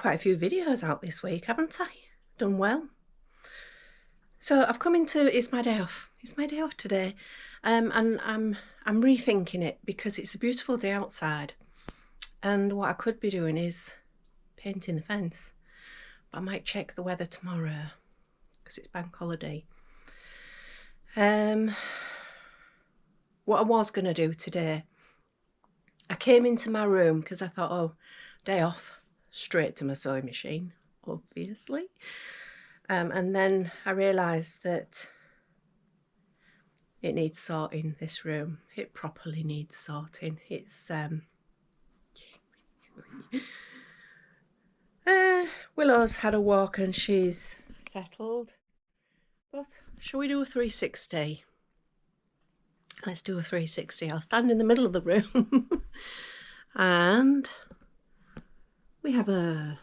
quite a few videos out this week, haven't I? Done well. So I've come into, it's my day off. It's my day off today. And I'm rethinking it because it's a beautiful day outside. And what I could be doing is painting the fence. But I might check the weather tomorrow because it's bank holiday. What I was going to do today, I came into my room because I thought, oh, day off, straight to my sewing machine, obviously. And then I realised that it needs sorting, this room. It properly needs sorting. It's Willow's had a walk and she's settled. But shall we do a 360? Let's do a 360. I'll stand in the middle of the room and we have a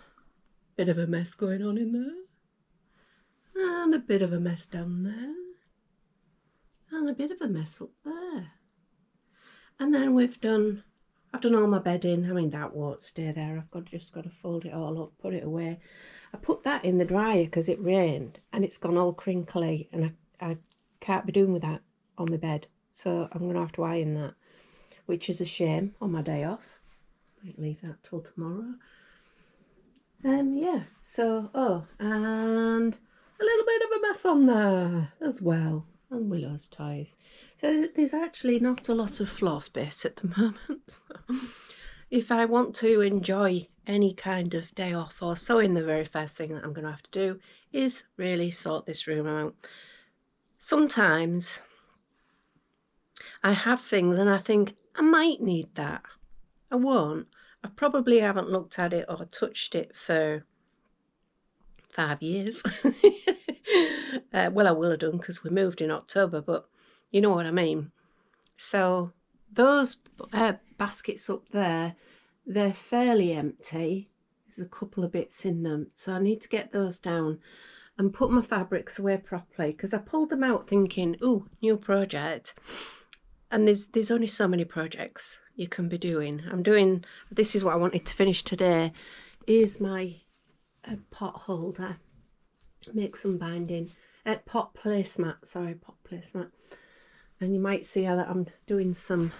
bit of a mess going on in there. And a bit of a mess down there. And a bit of a mess up there. And then I've done all my bedding. I mean, that won't stay there. Just got to fold it all up, put it away. I put that in the dryer because it rained and it's gone all crinkly and I can't be doing with that on my bed. So I'm going to have to iron that, which is a shame on my day off. Might leave that till tomorrow. Yeah, so, and a little bit of a mess on there as well, and Willow's toys. So there's actually not a lot of floor space at the moment. If I want to enjoy any kind of day off or sewing, the very first thing that I'm going to have to do is really sort this room out. Sometimes I have things and I think I might need that. I won't. I probably haven't looked at it or touched it for 5 years. Well, I will have done because we moved in October, but you know what I mean. So those baskets up there, they're fairly empty. There's a couple of bits in them, so I need to get those down and put my fabrics away properly because I pulled them out thinking, oh, new project. And there's only so many projects you can be doing. This is what I wanted to finish today, is my pot holder. Make some binding. Pot placemat. And you might see how that I'm doing some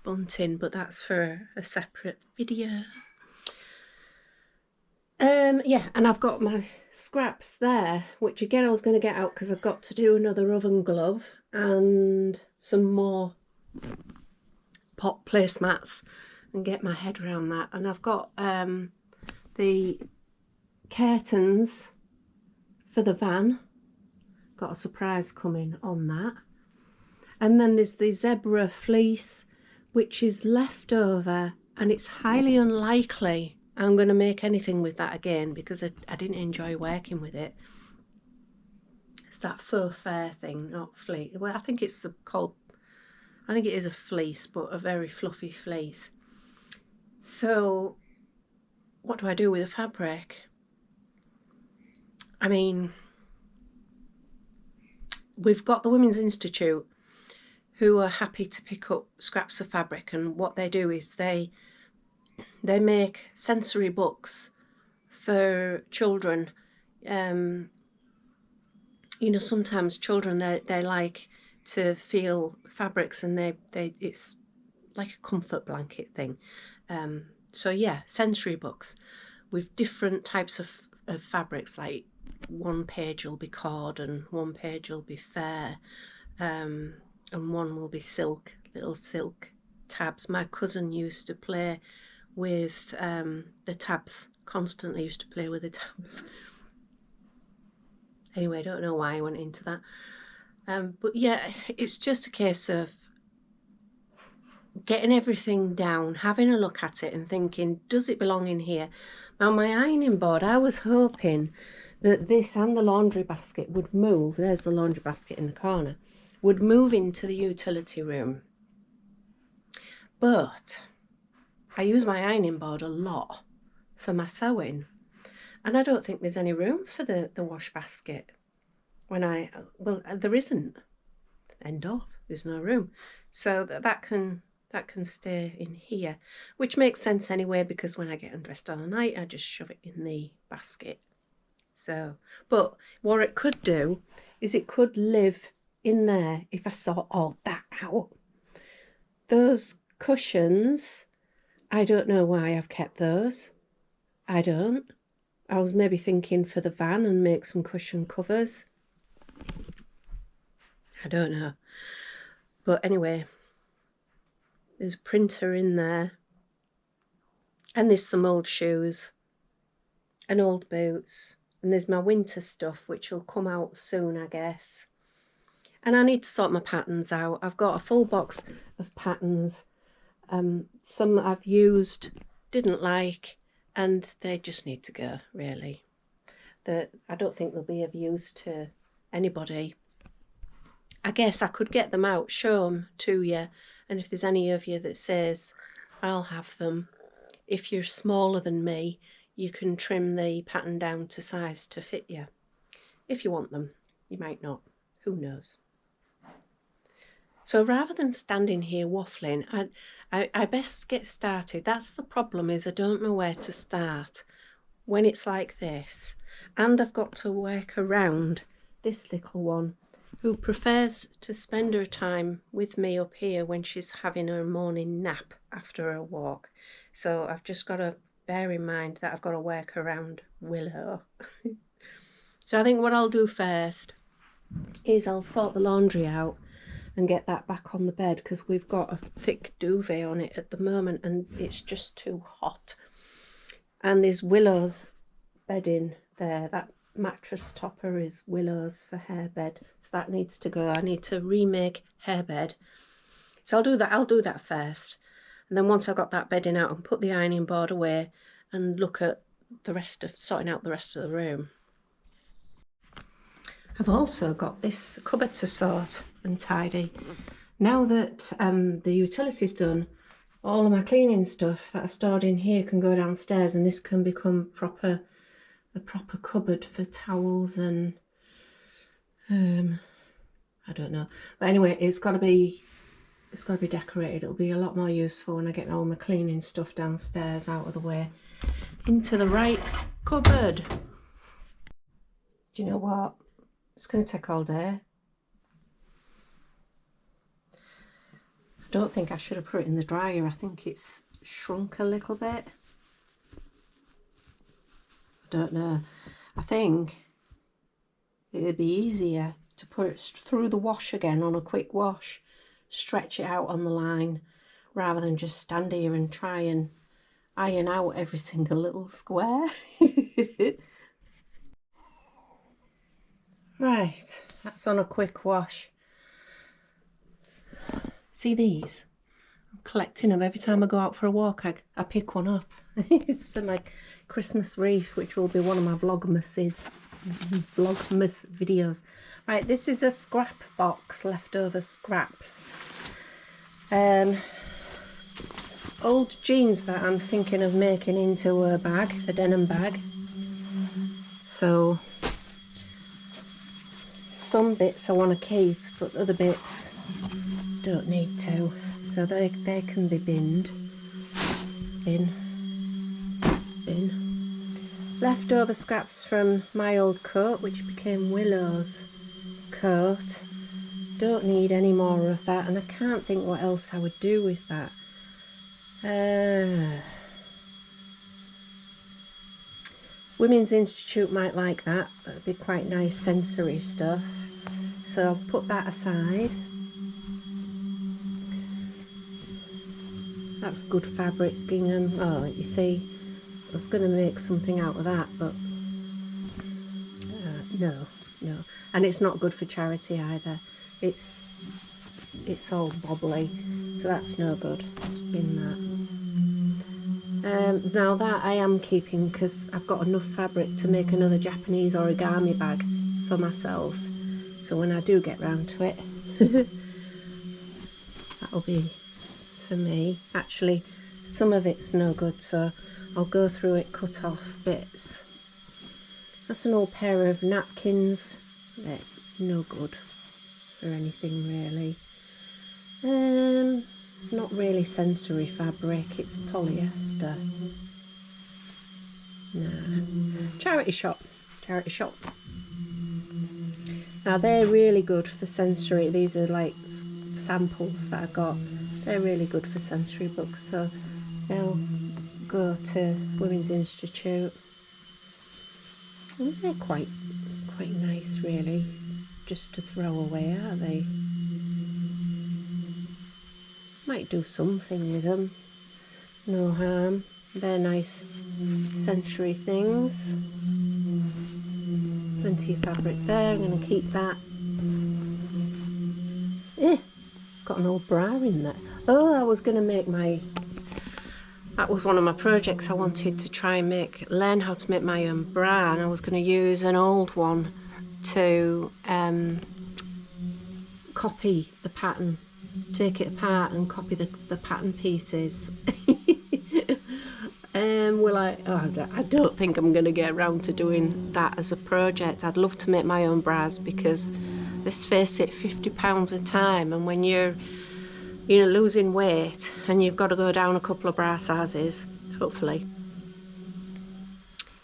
bunting, but that's for a separate video. Yeah, and I've got my scraps there, which again I was going to get out because I've got to do another oven glove and some more pot placemats and get my head around that. And I've got the curtains for the van. Got a surprise coming on that. And then there's the zebra fleece, which is left over, and it's highly unlikely I'm going to make anything with that again because I didn't enjoy working with it. It's that faux fur thing, not fleece. Well, I think it is a fleece, but a very fluffy fleece. So what do I do with the fabric? I mean, we've got the Women's Institute who are happy to pick up scraps of fabric, and what they do is they make sensory books for children. You know, sometimes children they like to feel fabrics, and it's like a comfort blanket thing. So yeah, sensory books with different types of fabrics, like one page will be cord and one page will be fur, and one will be silk, little silk tabs. My cousin used to play with the tabs, constantly used to play with the tabs. Anyway, I don't know why I went into that. But yeah, it's just a case of getting everything down, having a look at it and thinking, does it belong in here? Now, my ironing board, I was hoping that this and the laundry basket would move. There's the laundry basket in the corner. Would move into the utility room. But I use my ironing board a lot for my sewing. And I don't think there's any room for the wash basket. Well, there isn't. End of. There's no room. So that can that can stay in here, which makes sense anyway, because when I get undressed on a night, I just shove it in the basket. So, but what it could do is it could live in there if I sort all that out. Those cushions, I don't know why I've kept those. I don't. I was maybe thinking for the van and make some cushion covers. I don't know. But anyway, there's a printer in there. And there's some old shoes and old boots. And there's my winter stuff, which will come out soon, I guess. And I need to sort my patterns out. I've got a full box of patterns. Some I've used, didn't like, and they just need to go, really. I don't think they'll be of use to anybody. I guess I could get them out, show them to you, and if there's any of you that says, I'll have them. If you're smaller than me, you can trim the pattern down to size to fit you. If you want them, you might not, who knows. So rather than standing here waffling, I best get started. That's the problem, is I don't know where to start when it's like this. And I've got to work around this little one who prefers to spend her time with me up here when she's having her morning nap after her walk. So I've just got to bear in mind that I've got to work around Willow. So I think what I'll do first is I'll sort the laundry out and get that back on the bed, because we've got a thick duvet on it at the moment and it's just too hot. And there's Willow's bedding there. That mattress topper is Willow's for her bed, so that needs to go. I need to remake her bed. So I'll do that first. And then once I've got that bedding out, I'll put the ironing board away and look at the rest of sorting out the rest of the room. I've also got this cupboard to sort and tidy. Now that the utility's done, all of my cleaning stuff that I stored in here can go downstairs, and this can become a proper cupboard for towels and I don't know. But anyway, it's got to be decorated. It'll be a lot more useful when I get all my cleaning stuff downstairs out of the way into the right cupboard. Do you know what? It's going to take all day. I don't think I should have put it in the dryer. I think it's shrunk a little bit. I don't know. I think it'd be easier to put it through the wash again on a quick wash, stretch it out on the line, rather than just stand here and try and iron out every single little square. Right, that's on a quick wash. See these? I'm collecting them every time I go out for a walk. I pick one up. It's for my Christmas wreath, which will be one of my vlogmas videos. Right, this is a scrap box, leftover scraps. Old jeans that I'm thinking of making into a bag, a denim bag. So some bits I want to keep, but other bits don't need to. So they can be binned. Bin. Leftover scraps from my old coat, which became Willow's coat. Don't need any more of that, and I can't think what else I would do with that. Women's Institute might like that. That'd be quite nice sensory stuff. So I'll put that aside. That's good fabric, gingham. Oh, you see, I was going to make something out of that, but no. And it's not good for charity either. It's all bobbly, so that's no good. Spin that. Now that I am keeping, because I've got enough fabric to make another Japanese origami bag for myself. So when I do get round to it, that'll be for me. Actually, some of it's no good, so I'll go through it, cut off bits. That's an old pair of napkins. They're no good for anything really. not really sensory fabric, it's polyester. Nah. Charity shop. Now they're really good for sensory. These are like samples that I got. They're really good for sensory books, so they'll go to Women's Institute. And they're quite nice, really, just to throw away, aren't they? Might do something with them. No harm. They're nice sensory things. Plenty of fabric there. I'm going to keep that. Got an old bra in there. Oh, I was going to make that was one of my projects. I wanted to try and learn how to make my own bra, and I was going to use an old one to copy the pattern, take it apart and copy the pattern pieces. We're like, oh, I don't think I'm going to get around to doing that as a project. I'd love to make my own bras because, let's face it, £50 a time, and when you're losing weight and you've got to go down a couple of bra sizes, hopefully,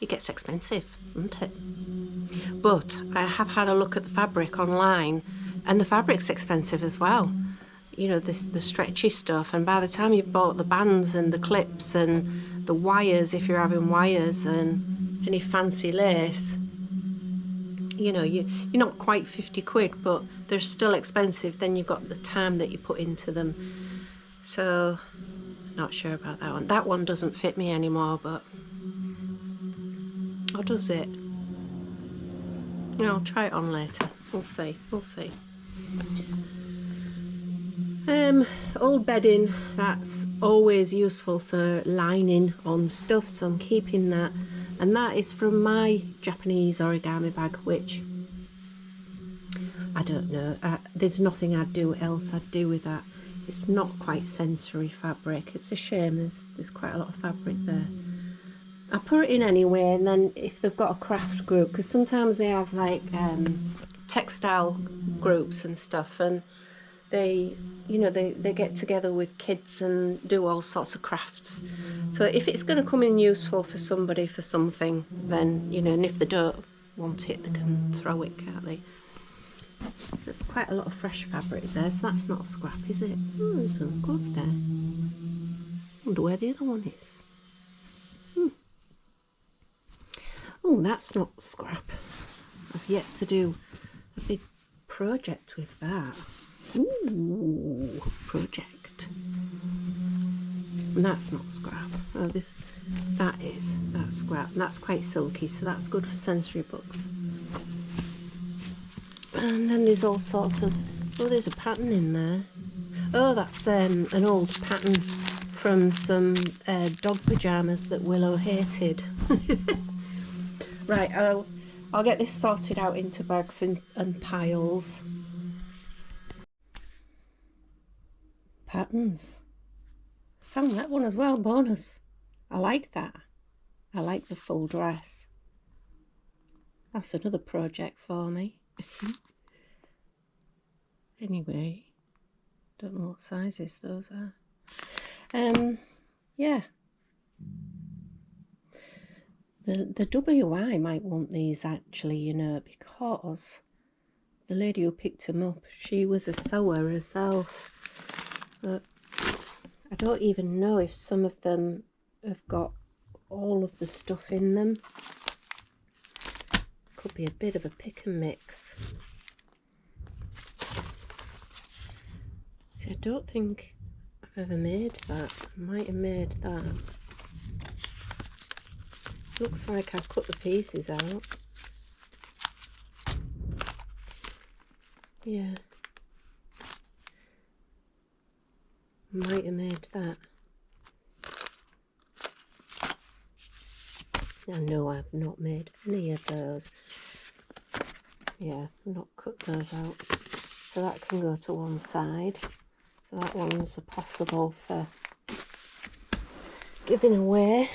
it gets expensive, doesn't it? But I have had a look at the fabric online, and the fabric's expensive as well. The stretchy stuff, and by the time you've bought the bands and the clips and the wires, if you're having wires and any fancy lace, you're not quite 50 quid, but they're still expensive. Then you've got the time that you put into them. So, not sure about that one. That one doesn't fit me anymore, but, or does it? I'll try it on later. We'll see. Old bedding, that's always useful for lining on stuff, so I'm keeping that. And that is from my Japanese origami bag, which I don't know. There's nothing I'd do with that. It's not quite sensory fabric. It's a shame. There's quite a lot of fabric there. I put it in anyway, and then if they've got a craft group, because sometimes they have like textile groups and stuff, and they get together with kids and do all sorts of crafts. So if it's going to come in useful for somebody for something, then, and if they don't want it, they can throw it, can't they? There's quite a lot of fresh fabric there, so that's not a scrap, is it? Oh, there's some glove there. I wonder where the other one is. Oh, that's not scrap. I've yet to do a big project with that. Ooh, project. And that's not scrap. Oh, that's scrap. And that's quite silky, so that's good for sensory books. And then there's all sorts of, there's a pattern in there. Oh, that's an old pattern from some dog pyjamas that Willow hated. Right, I'll get this sorted out into bags and piles. Patterns. Found that one as well, bonus. I like that. I like the full dress. That's another project for me. Anyway, don't know what sizes those are. Yeah. The WI might want these actually, because the lady who picked them up, she was a sewer herself. But I don't even know if some of them have got all of the stuff in them. Could be a bit of a pick and mix. See, I don't think I've ever made that. I might have made that. Looks like I've cut the pieces out. Yeah. Might have made that. I know I've not made any of those. Yeah, I've not cut those out. So that can go to one side. So that one's a possible for giving away.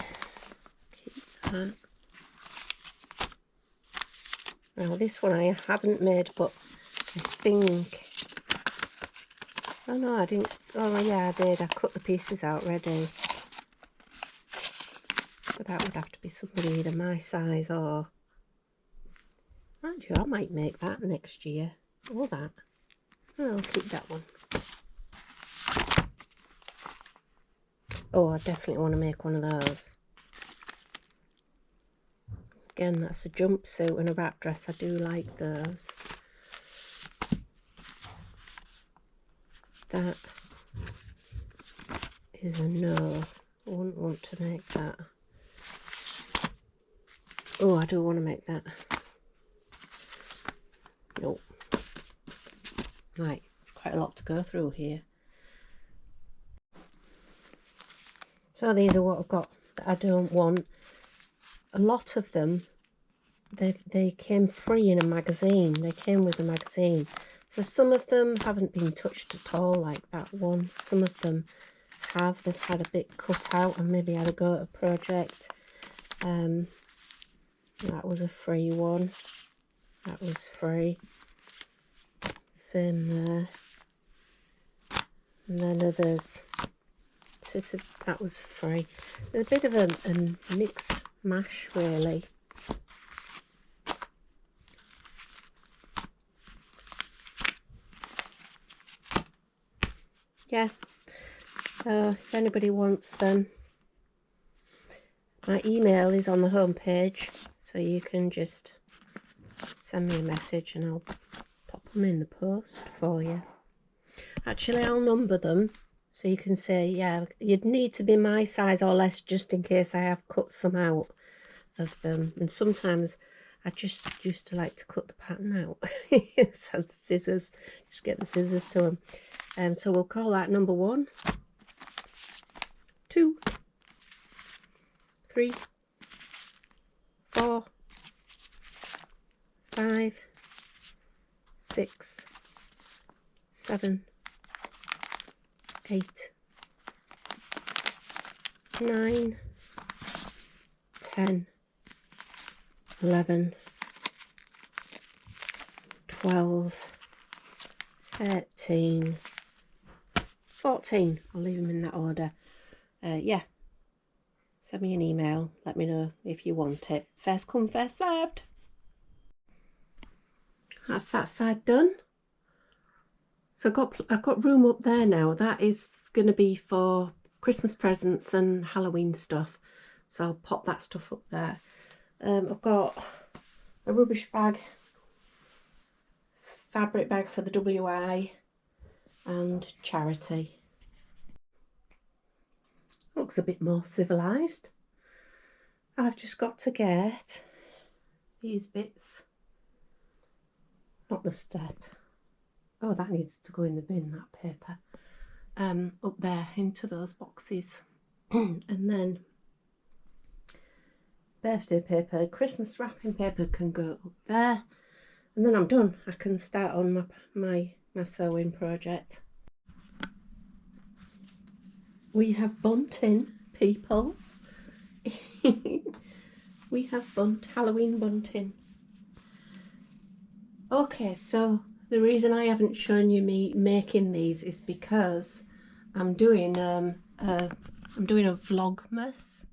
Keep that. Now this one I haven't made, but I think Oh no, I didn't. Oh yeah, I did. I cut the pieces out ready. So that would have to be somebody either my size or... Actually, I might make that next year. Or that. Oh, I'll keep that one. Oh, I definitely want to make one of those. Again, that's a jumpsuit and a wrap dress. I do like those. That is a no. I wouldn't want to make that. Oh, I do want to make that. Nope. Right, quite a lot to go through here. So these are what I've got that I don't want. A lot of them, they came free in a magazine. They came with a magazine. So some of them haven't been touched at all, like that one. Some of them have. They've had a bit cut out and maybe had a go at a project. That was a free one. That was free. Same there. And then others. That was free. There's a bit of a mix mash really. Yeah. If anybody wants them, my email is on the home page, so you can just send me a message and I'll pop them in the post for you. Actually, I'll number them so you can say, yeah, you'd need to be my size or less just in case I have cut some out of them. And sometimes I just used to like to cut the pattern out. So the scissors, just get the scissors to them. So we'll call that number 1, 2, 3, 4, 5, 6, 7, 8, 9, 10, 11, 12, 13, 14. I'll leave them in that order. Yeah. Send me an email. Let me know if you want it. First come, first served. That's that side done. So I've got room up there now. That is going to be for Christmas presents and Halloween stuff. So I'll pop that stuff up there. I've got a rubbish bag, fabric bag for the WI, and charity. Looks a bit more civilised. I've just got to get these bits, not the step. Oh, that needs to go in the bin, that paper. Up there into those boxes. And then birthday paper, Christmas wrapping paper can go up there. And then I'm done. I can start on my sewing project. We have bunting, people. We have Halloween bunting. Okay, so the reason I haven't shown you me making these is because I'm doing a vlogmas,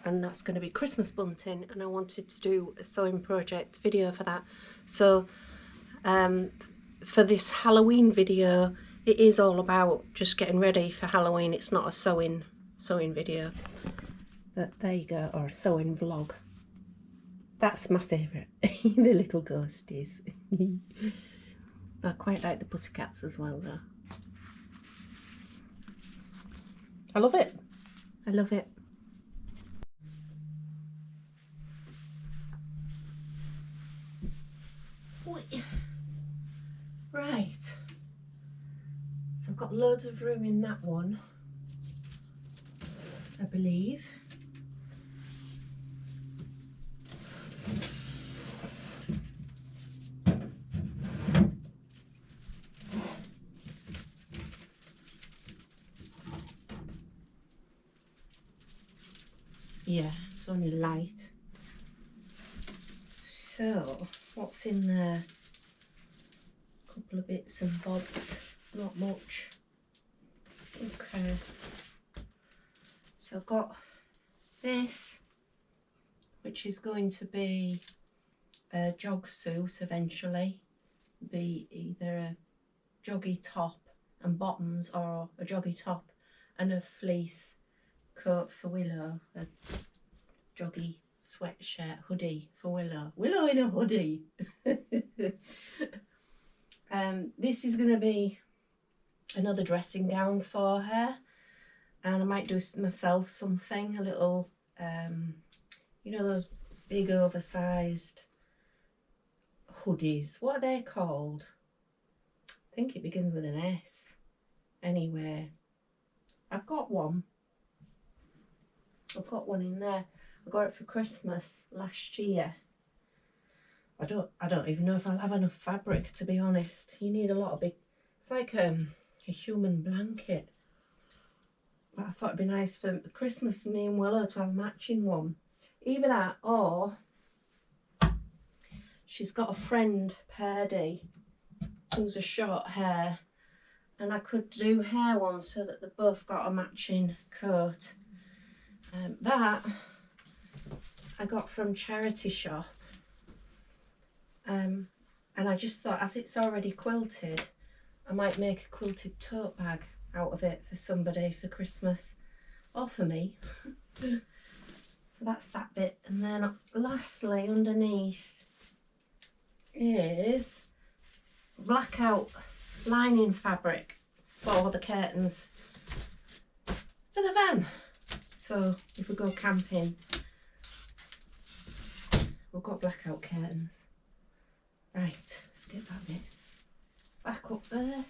and that's going to be Christmas bunting, and I wanted to do a sewing project video for that. So for this Halloween video, it is all about just getting ready for Halloween. It's not a sewing video, but there you go, or a sewing vlog. That's my favourite, the little ghosties. I quite like the pussycats as well though. I love it. I love it. Right. So I've got loads of room in that one, I believe. Yeah, it's only light. So, what's in there? A couple of bits and bobs. not much. Okay, so I've got this, which is going to be a jog suit eventually, be either a joggy top and bottoms or a joggy top and a fleece coat for Willow, a joggy sweatshirt hoodie for Willow. Willow in a hoodie. This is going to be another dressing gown for her, and I might do myself something, a little you know those big oversized hoodies, what are they called? I think it begins with an S. Anyway, I've got one in there. I got it for Christmas last year. I don't even know if I'll have enough fabric, to be honest. You need a lot of big, it's like a human blanket. But I thought it'd be nice for Christmas for me and Willow to have a matching one. Either that or she's got a friend, Purdy, who's a short hair, and I could do hair ones so that they both got a matching coat. That I got from charity shop, and I just thought, as it's already quilted, I might make a quilted tote bag out of it for somebody for Christmas, or for me. So that's that bit. And then lastly, underneath is blackout lining fabric for the curtains for the van. So if we go camping, we've got blackout curtains. Right, let's get that bit back up there.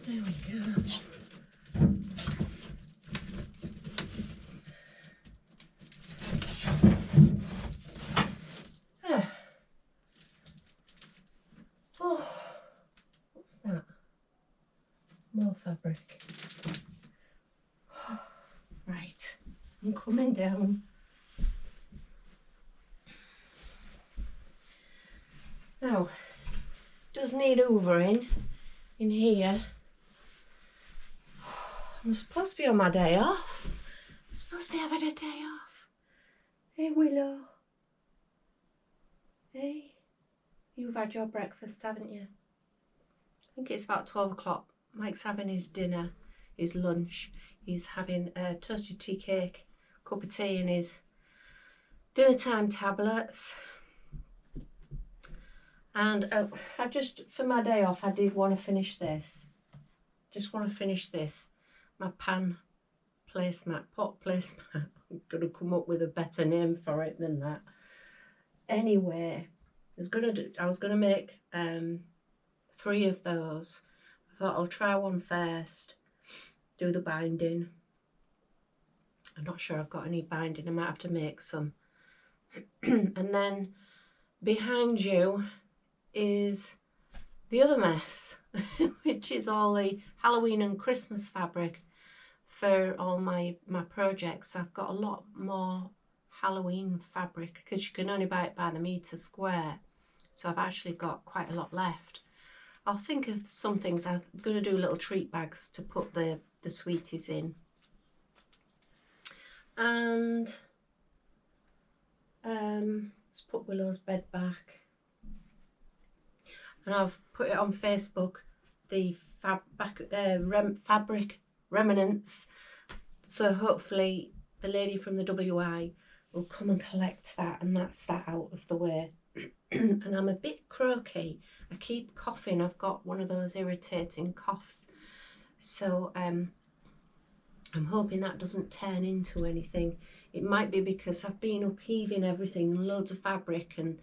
There we go. Oh, what's that? More fabric. Right, I'm coming down. Now, does need hoovering in here. I'm supposed to be on my day off. I'm supposed to be having a day off. Hey, Willow. Hey, you've had your breakfast, haven't you? I think it's about 12 o'clock. Mike's having his dinner, his lunch. He's having a toasted tea cake, cup of tea, and his dinner time tablets. And I just, for my day off, I did want to finish this. Just want to finish this. My pan placemat, pot placemat. I'm going to come up with a better name for it than that. Anyway, I was going to make 3 of those. I thought I'll try one first, do the binding. I'm not sure I've got any binding. I might have to make some. And then behind you is the other mess, which is all the Halloween and Christmas fabric for all my projects. I've got a lot more Halloween fabric because you can only buy it by the metre square, so I've actually got quite a lot left. I'll think of some things. I'm going to do little treat bags to put the sweeties in, and let's put Willow's bed back. And I've put it on Facebook, the fabric remnants. So hopefully the lady from the WI will come and collect that, and that's that out of the way. And I'm a bit croaky. I keep coughing. I've got one of those irritating coughs. So I'm hoping that doesn't turn into anything. It might be because I've been upheaving everything, loads of fabric, and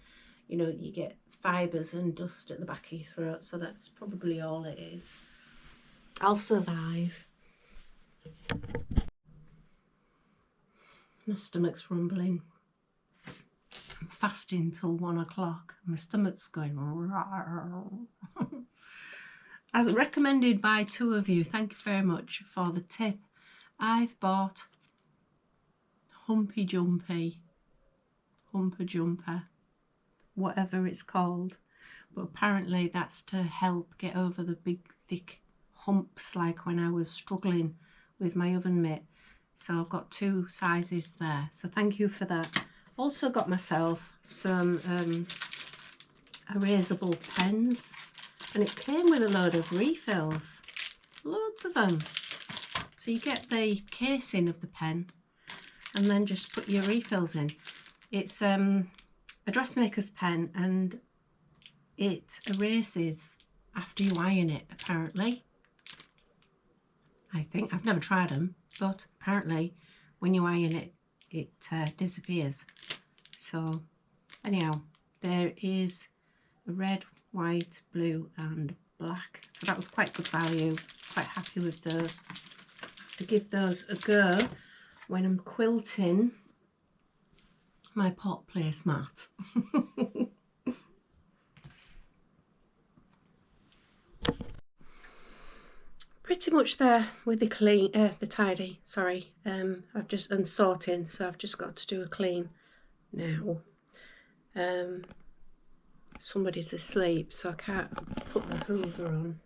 you know, you get fibres and dust at the back of your throat, so that's probably all it is. I'll survive. My stomach's rumbling. I'm fasting till 1 o'clock. My stomach's going as recommended by 2 of you. Thank you very much for the tip. I've bought Humpy Jumpy humper jumper, whatever it's called. But apparently that's to help get over the big thick humps like when I was struggling with my oven mitt. So I've got 2 sizes there, so thank you for that. Also got myself some erasable pens, and it came with a load of refills, loads of them. So you get the casing of the pen and then just put your refills in. It's a dressmaker's pen, and it erases after you iron it, apparently. I think, I've never tried them, but apparently when you iron it, it disappears. So anyhow, there is a red, white, blue and black. So that was quite good value, quite happy with those. To give those a go when I'm quilting my pot placemat. Pretty much there with the clean, the tidy, sorry. I've just unsorting, so I've just got to do a clean now. Somebody's asleep, so I can't put the hoover on.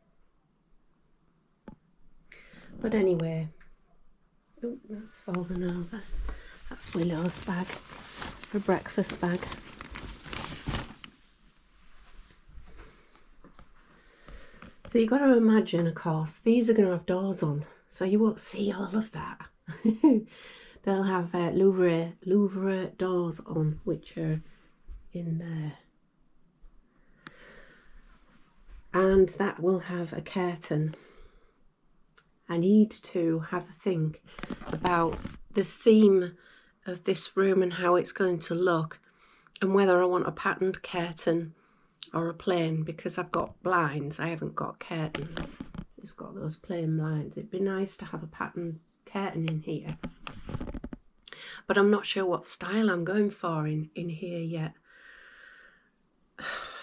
But anyway, oh, that's fallen over. That's Willow's bag, her breakfast bag. So you've got to imagine, of course, these are going to have doors on, so you won't see all of that. They'll have louvre doors on, which are in there. And that will have a curtain. I need to have a think about the theme of this room and how it's going to look, and whether I want a patterned curtain or a plain, because I've got blinds, I haven't got curtains, just got those plain blinds. It'd be nice to have a patterned curtain in here, but I'm not sure what style I'm going for in here yet.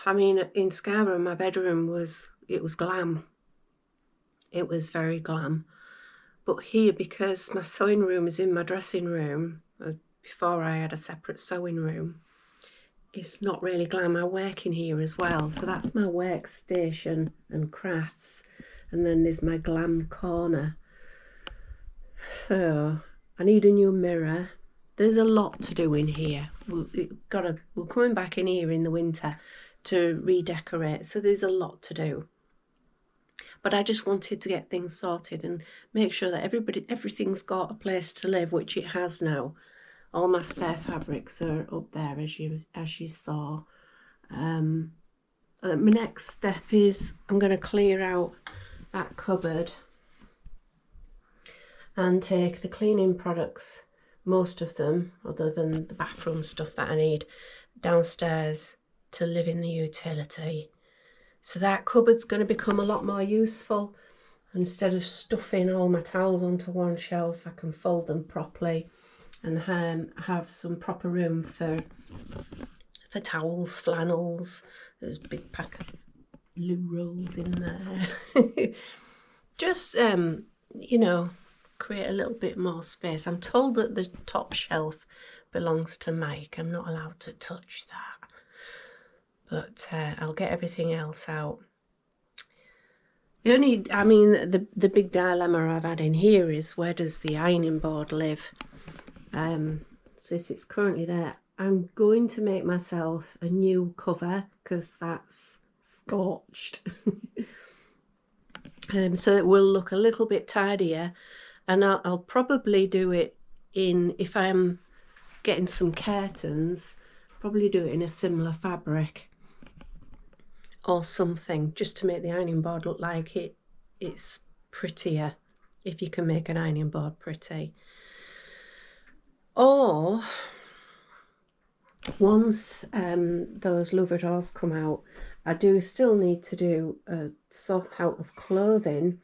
I mean, in Scarborough, my bedroom was glam. It was very glam. But here, because my sewing room is in my dressing room, before I had a separate sewing room, it's not really glam. I work in here as well, so that's my workstation and crafts, and then there's my glam corner. So I need a new mirror. There's a lot to do in here. We're coming back in here in the winter to redecorate, so there's a lot to do. But I just wanted to get things sorted and make sure that everything's got a place to live, which it has now. All my spare fabrics are up there, as you saw. My next step is I'm going to clear out that cupboard and take the cleaning products, most of them, other than the bathroom stuff that I need, downstairs to live in the utility. So that cupboard's going to become a lot more useful. Instead of stuffing all my towels onto one shelf, I can fold them properly and have some proper room for towels, flannels. There's a big pack of loo rolls in there. Just, you know, create a little bit more space. I'm told that the top shelf belongs to Mike. I'm not allowed to touch that. But I'll get everything else out. The only, I mean, the big dilemma I've had in here is, where does the ironing board live? Since it's currently there, I'm going to make myself a new cover, because that's scorched. So it will look a little bit tidier, and I'll probably do it in, if I'm getting some curtains, probably do it in a similar fabric or something, just to make the ironing board look like it's prettier, if you can make an ironing board pretty. Or once those louvredors come out, I do still need to do a sort out of clothing,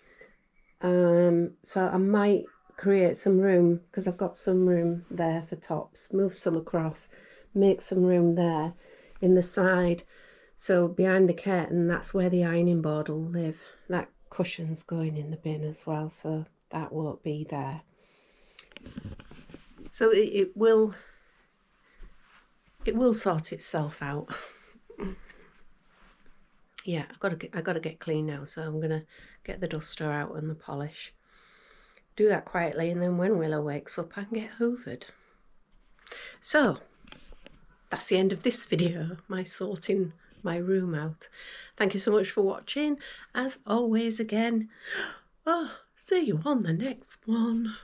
so I might create some room, because I've got some room there for tops, move some across, make some room there in the side. So behind the curtain, that's where the ironing board will live. That cushion's going in the bin as well, so that won't be there. So it will It will sort itself out. Yeah, I gotta get clean now, so I'm gonna get the duster out and the polish. Do that quietly, and then when Willow wakes up, I can get hoovered. So that's the end of this video, my sorting my room out. Thank you so much for watching. As always, again, see you on the next one.